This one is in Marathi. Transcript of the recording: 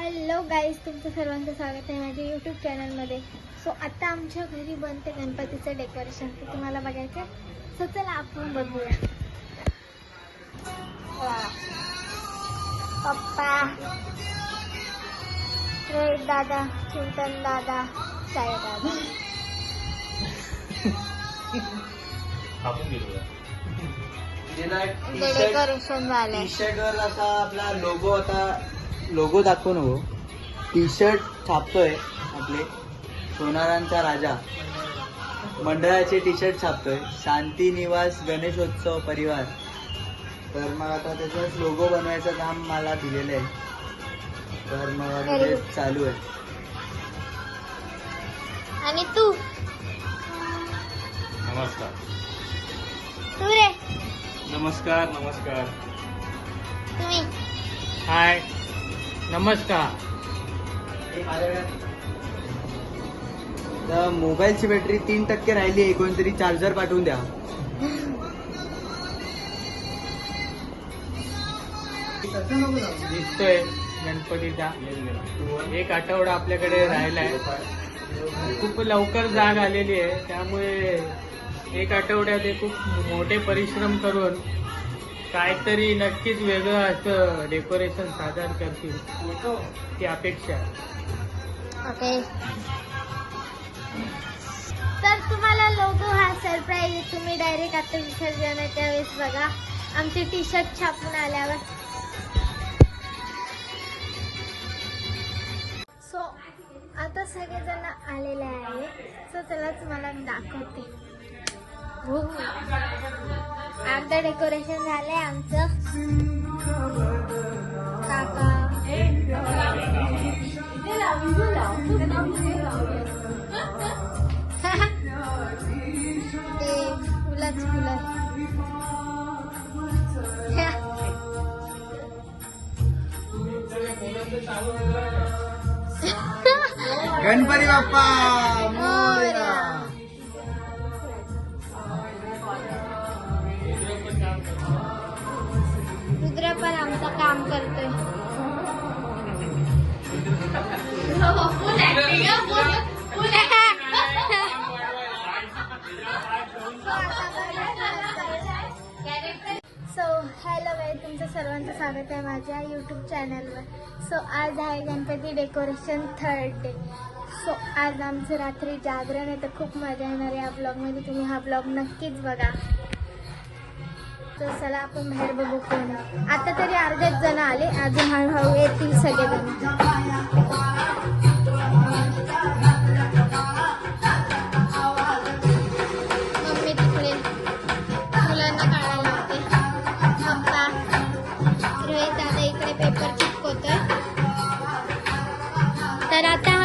हॅलो गाईज, तुमचं सर्वांचं स्वागत आहे माझ्या यूट्यूब चॅनलमध्ये. सो आता आमच्या घरी बनते गणपतीचं डेकोरेशन, ते तुम्हाला बघायचं. सो चला आपण बघूया. पप्पा, रोहित दादा, चिंतन दादा, साई दादा. डेकोरेशन झालंय. टी शर्ट वर असा आपला लोगो, आता लोगो दाखवू नको, टी शर्ट छापतोय. आपले सोनारांचा राजा मंडळाचे टी शर्ट छापतोय, शांती निवास गणेशोत्सव परिवार. तर मग आता त्याचाच लोगो बनवायचं काम मला दिलेलं आहे, तर मग आता ते चालू आहे. आणि तू नमस्कार. तू रे, नमस्कार. नमस्कार. तुम्ही हाय. नमस्कार. तर मोबाईलची बॅटरी 3% राहिली आहे, कोणतरी चार्जर पाठवून द्या. दिसतोय गणपतीचा एक आठवडा आपल्याकडे राहिलाय. खूप लवकर जाग आलेली आहे, त्यामुळे एक आठवड्यात हे खूप मोठे परिश्रम करून काहीतरी नक्कीच वेगळं असं डेकोरेशन सादर करतील ती अपेक्षा आहे. ओके. तर तुम्हाला लोगो हा सरप्राईज तुम्ही डायरेक्ट आता विसर्जनाच्या वेळेस बघा, आमचे टी शर्ट छापून आल्यावर. सो आता सगळेजण आलेले आहे. सो चला तुम्हाला दाखवते. अर्ध डेकोरेशन झालंय आमचं. काका ते फुलंच फुलं. गणपती बाप्पा मोरया. रुद्र पण आमचं काम करतोय. सो हॅलो गाईज, तुमचं सर्वांचं स्वागत आहे माझ्या यूट्यूब चॅनलवर. सो आज आहे Ganpati decoration 3rd day. So आज आमचं रात्री जागरण आहे, तर खूप मजा येणार आहे या ब्लॉगमध्ये. तुम्ही हा ब्लॉग नक्कीच बघा. तर चला आपण बाहेर बघू कोण. आता तरी अर्धेच जण आले, अजून हळूहळू येतील सगळेजण. मम्मी तिकडे मुलांना काढायला लावते. पप्पा, रोहित दादा इकडे पेपर चिपकवतोय. तर आता